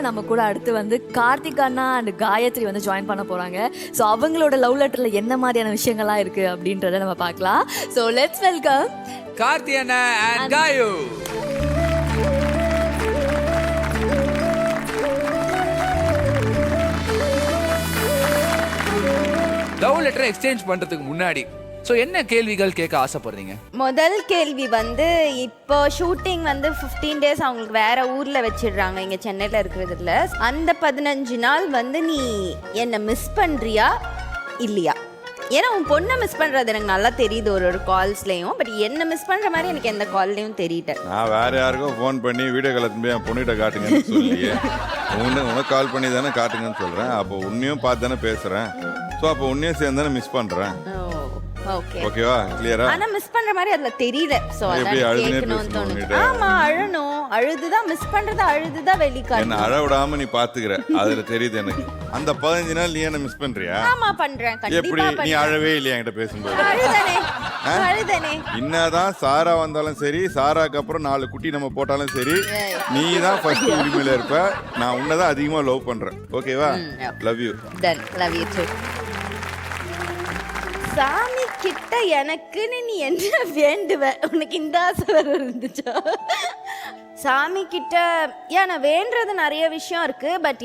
நம்ம கூட அடுத்து வந்து கார்த்திக் அண்ணா அண்ட் காயத்ரி வந்து ஜாயின் பண்ண போறாங்க. ஸோ அவங்களோட லவ் லெட்டர்ல என்ன மாதிரியான விஷயங்கள்லாம் இருக்கு அப்படின்றத நம்ம பார்க்கலாம். ஸோ லெட்ஸ் வெல்கம் கார்த்தி அண்ணா and Kayu. Love letter exchange பண்றதுக்கு முன்னாடி ஸோ என்ன கேள்விகள் கேட்க ஆசைப்படுறீங்க? முதல் கேள்வி வந்து இப்போ ஷூட்டிங் வந்து 15 டேஸ் அவங்களுக்கு வேற ஊர்ல வச்சிடுறாங்க இங்க சென்னையில இருக்கிறதுல. அந்த 15 நாள் வந்து நீ என்னை மிஸ் பண்றியா இல்லையா? ஏன்னா உன் பொண்ணை மிஸ் பண்றது எனக்கு நல்லா தெரியுது ஒரு கால்ஸ்லயும். பட் என்ன மிஸ் பண்ற மாதிரி எனக்கு எந்த கால்லையும் தெரியல. நான் வேற யாருக்கும் ஃபோன் பண்ணி வீடியோ காலத்து போய் என் பொண்ணுகிட்ட காட்டுங்கன்னு சொல்லியே உனக்கு கால் பண்ணி தானே காட்டுங்கன்னு சொல்றேன். அப்போ உன்னையும் பார்த்து தானே பேசுறேன். ஸோ அப்போ உன்னையும் சேர்ந்து தானே மிஸ் பண்றேன். ஓகேவா? கிளியரா? ஆனா மிஸ் பண்ற மாதிரி அதுல தெரியல. சோ அதான் கேட்கணும்னு தோணுது. ஆமா, அழணும். அழுதுதான் மிஸ் பண்றது, அழுதுதான் வெளிக்காட்டு. என்ன அழ விடாம நீ பாத்துக்கிற, அதுல தெரியுது எனக்கு. அந்த 15 நாள் நீ என்ன மிஸ் பண்றியா? ஆமா பண்றேன். எப்படி கண்டிப்பா நீ அழவே இல்லையா என்கிட்ட பேசும்போது? அழுதனே. என்னதான் சாரா வந்தாலும் சரி, சாராக்கு அப்புறம் 4 குட்டி நம்ம போட்டாலும் சரி, நீ தான் ஃபர்ஸ்ட் உரிமையில இருப்ப. நான் உன்னதான் அதிகமா லவ் பண்றேன். ஓகேவா? Love you. டன். Love you too. சாமி கிட்ட எனக்குன்னு நீ என்ன வேண்டுவ? உனக்கு இந்த ஆசை வேற இருந்துச்சா? சாமி கிட்ட நான் வேண்டது நிறைய விஷயம் இருக்கு. பட்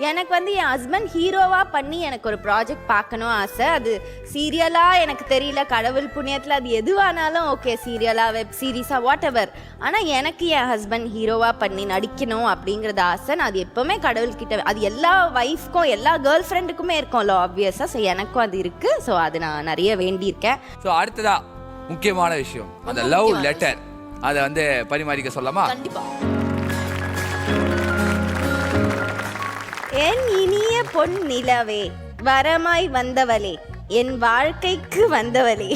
எனக்கு வந்து என் ஹஸ்பண்ட் ஹீரோவா பண்ணி எனக்கு ஒரு ப்ராஜெக்ட் பார்க்கணும் ஆசை. அது சீரியலா எனக்கு தெரியல, கடவுள் புண்ணியத்துல அது எதுவானாலும் ஓகே, சீரியலா வெப் சீரிஸா வாட் எவர். ஆனா எனக்கு என் ஹஸ்பண்ட் ஹீரோவா பண்ணி நடிக்கணும் அப்படிங்கறது ஆசை. நான் அது எப்பவுமே கடவுள் கிட்ட, அது எல்லா வைஃப்க்கும் எல்லா கேர்ள் ஃப்ரெண்டுக்குமே இருக்கும்ல ஆப்வியஸா. ஸோ எனக்கும் அது இருக்கு. ஸோ அது நான் நிறைய வேண்டியிருக்கேன். ஸோ அடுத்ததா முக்கியமான விஷயம் அந்த லவ் லெட்டர், அதை வந்து பரிமாறிக்க சொல்லலாமா? கண்டிப்பா. என் இனிய பொன் நிலவே, வரமாய் வந்தவளே, என் வாழ்க்கைக்கு வந்தவளே,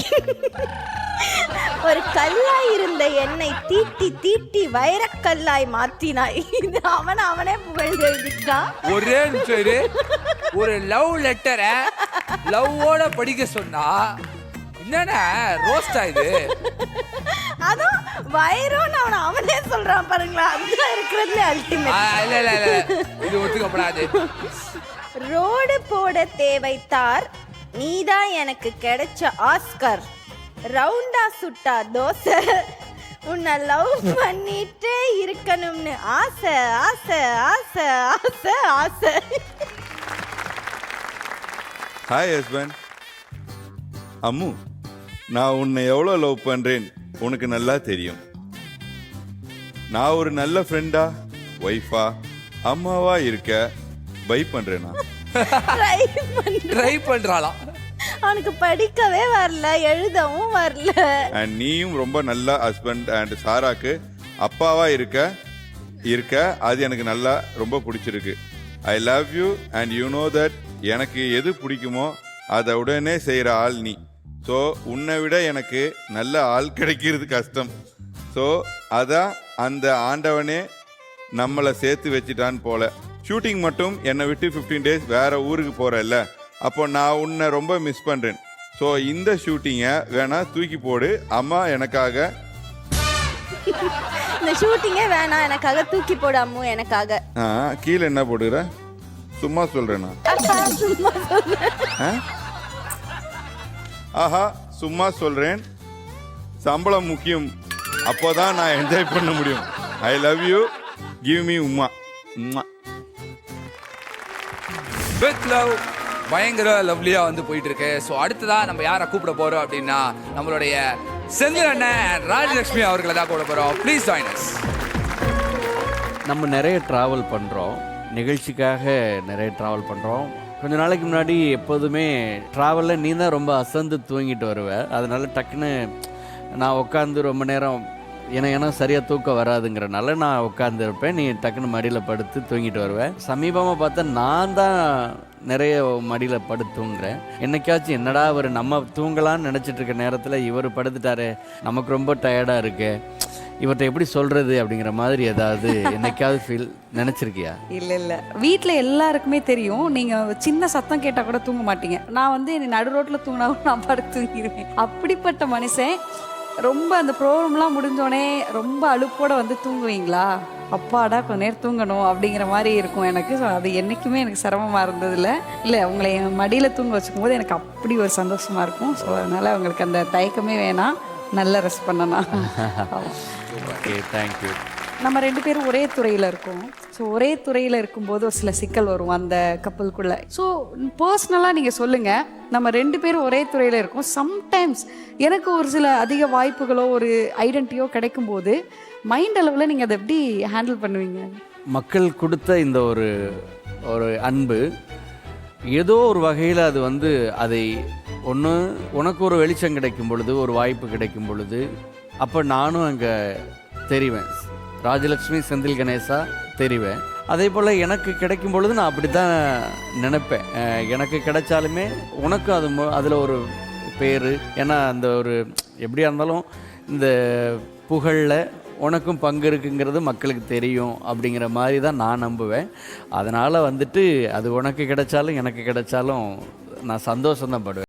ஒரு கல்லாய் இருந்த என்னை தீட்டி தீட்டி வைரக்கல்லாய் மாத்தினாய். இது அவனே புகழ்ந்து எழுதிட்டான். ஒரே நிமிஷம், ஒரு லவ் லெட்டரை லவ்வோட படிக்க சொன்னா என்னன்னா ரோஸ்டா இது? அதுவும் வைரோன்னு அவனே சொல்றான் பாருங்களா. அதுதான் இருக்கிறதுல அல்டிமேட். இல்ல இது ஒத்துக்கப்படாது. ரோடு போட தேவைத்தார், நீதான் எனக்கு கிடைச்ச ஆஸ்கர். ரவுண்டா சுட்டா தோசை, உன்னை லவ் பண்ணிட்டே இருக்கணும்னு ஆசை ஆசை ஆசை ஆசை ஆசை. Hi husband. அம்மு, நான் உன்னை எவ்வளோ லவ் பண்ணுறேன் உனக்கு நல்லா தெரியும். நான் ஒரு நல்ல ஃப்ரெண்டா, ஒய்ஃபா, அம்மாவா இருக்க பை பண்ணுறேனா? ட்ரை பண்றாளாம். அவனுக்கு படிக்கவே வரல, எழுதவும் வரல. அண்ட் நீயும் ரொம்ப நல்ல ஹஸ்பண்ட் அண்ட் சாராக்கு அப்பாவா இருக்க அது எனக்கு நல்லா ரொம்ப பிடிச்சிருக்கு. I love you and you know that எனக்கு எது பிடிக்குமோ அதை உடனே செய்கிற ஆள் நீ. ஸோ உன்னை விட எனக்கு நல்ல ஆள் கிடைக்கிறது கஷ்டம். ஸோ அதான் அந்த ஆண்டவனே நம்மளை சேர்த்து வச்சிட்டான்னு போல. ஷூட்டிங் மட்டும் என்னை விட்டு 15 டேஸ் வேற ஊருக்கு போகிறல்ல, அப்போ நான் உன்னை ரொம்ப மிஸ் பண்ணுறேன். ஸோ இந்த ஷூட்டிங்கை வேணா தூக்கி போடு. அம்மா எனக்காக இந்த ஷூட்டிங்கே வேணாம், எனக்காக தூக்கி போடு அம்மு, எனக்காக. கீழே என்ன போடுற? சும்மா சொல்றேனா? ஆஹா, சும்மா சொல்றேன். சம்பளம் முக்கியம், அப்போதான் நான் என்ஜாய் பண்ண முடியும். I love you, give me உம்மா. வித் லவ் பயங்கர லவ்லியா வந்து போயிட்டு இருக்கு. ஸோ அடுத்ததா நம்ம யாரை கூப்பிட போறோம் அப்படின்னா நம்மளுடைய செந்தில் அண்ணன் ராஜலட்சுமி அவர்களை தான் கூப்பிட போறோம். Please join us. நம்ம நிறைய ட்ராவல் பண்ணுறோம், நிகழ்ச்சிக்காக நிறைய ட்ராவல் பண்ணுறோம். கொஞ்ச நாளைக்கு முன்னாடி எப்போதுமே ட்ராவலில் நீ தான் ரொம்ப அசந்து தூங்கிட்டு வருவேன். அதனால டக்குன்னு நான் உட்காந்து ரொம்ப நேரம் ஏன்னா சரியாக தூக்கம் வராதுங்கிறனால நான் உட்காந்துருப்பேன். நீ டக்குன்னு மடியில் படுத்து தூங்கிட்டு வருவேன். சமீபமாக பார்த்தா நான் தான் நிறைய மடியில் படுத்து தூங்குறேன். என்னைக்காச்சும் என்னடா அவர் நம்ம தூங்கலான்னு நினச்சிட்டு இருக்க நேரத்தில் இவர் படுத்துட்டாரு, நமக்கு ரொம்ப டயர்டாக இருக்கு, இவர்கிட்ட எப்படி சொல்றது அப்படிங்கிற மாதிரி ஏதாவது என்னைக்காவது ஃபீல் நினைச்சிருக்கியா? இல்ல வீட்ல எல்லாருக்குமே தெரியும், நீங்க சின்ன சத்தம் கேட்டா கூட தூங்க மாட்டீங்க. நான் வந்து நடு ரோட்ல தூங்கினாவும் நான் படுத்து தூங்கிடுவேன். அப்படிப்பட்ட மனுஷன் ரொம்ப அந்த ப்ரோக்ராம்லாம் முடிஞ்சோடனே ரொம்ப அலுப்போட வந்து தூங்குவீங்களா? அப்பாடா கொஞ்ச நேரம் தூங்கணும் அப்படிங்கிற மாதிரி இருக்கும் எனக்கு. ஸோ அது என்றைக்குமே எனக்கு சிரமமாக இருந்ததில்ல. இல்லை உங்களை என் மடியில் தூங்க வச்சுக்கும் போது எனக்கு அப்படி ஒரு சந்தோஷமாக இருக்கும். ஸோ அதனால் உங்களுக்கு அந்த தயக்கமே வேணாம், நல்ல ரெஸ்ட் பண்ணலாம். Okay, thank you. நம்ம 2 பேரும் ஒரே துறையில் இருக்கோம். ஸோ ஒரே துறையில் இருக்கும்போது ஒரு சில சிக்கல் வரும் அந்த கப்பலுக்குள்ளே. ஸோ பர்சனலாக நீங்கள் சொல்லுங்கள், நம்ம 2 பேரும் ஒரே துறையில் இருக்கோம். சம்டைம்ஸ் எனக்கு ஒரு சில அதிக வாய்ப்புகளோ ஒரு ஐடென்டிட்டியோ கிடைக்கும்போது மைண்ட் அளவில் நீங்கள் அதை எப்படி ஹேண்டில் பண்ணுவீங்க? மக்கள் கொடுத்த இந்த ஒரு அன்பு ஏதோ ஒரு வகையில் அது வந்து அதை ஒன்று உனக்கு ஒரு வெளிச்சம் கிடைக்கும் பொழுது, ஒரு வாய்ப்பு கிடைக்கும் பொழுது, அப்போ நானும் அங்கே தெரிவேன், ராஜலக்ஷ்மி செந்தில் கணேசா தெரிவேன். அதே போல் எனக்கு கிடைக்கும் பொழுது நான் அப்படி தான் நினைப்பேன். எனக்கு கிடைச்சாலுமே உனக்கும் அதில் ஒரு பேர், ஏன்னா அந்த ஒரு எப்படியா இருந்தாலும் இந்த புகழில் உனக்கும் பங்கு இருக்குங்கிறது மக்களுக்கு தெரியும் அப்படிங்கிற மாதிரி தான் நான் நம்புவேன். அதனால் வந்துட்டு அது உனக்கு கிடைச்சாலும் எனக்கு கிடைச்சாலும் நான் சந்தோஷம்தான் படுவேன்.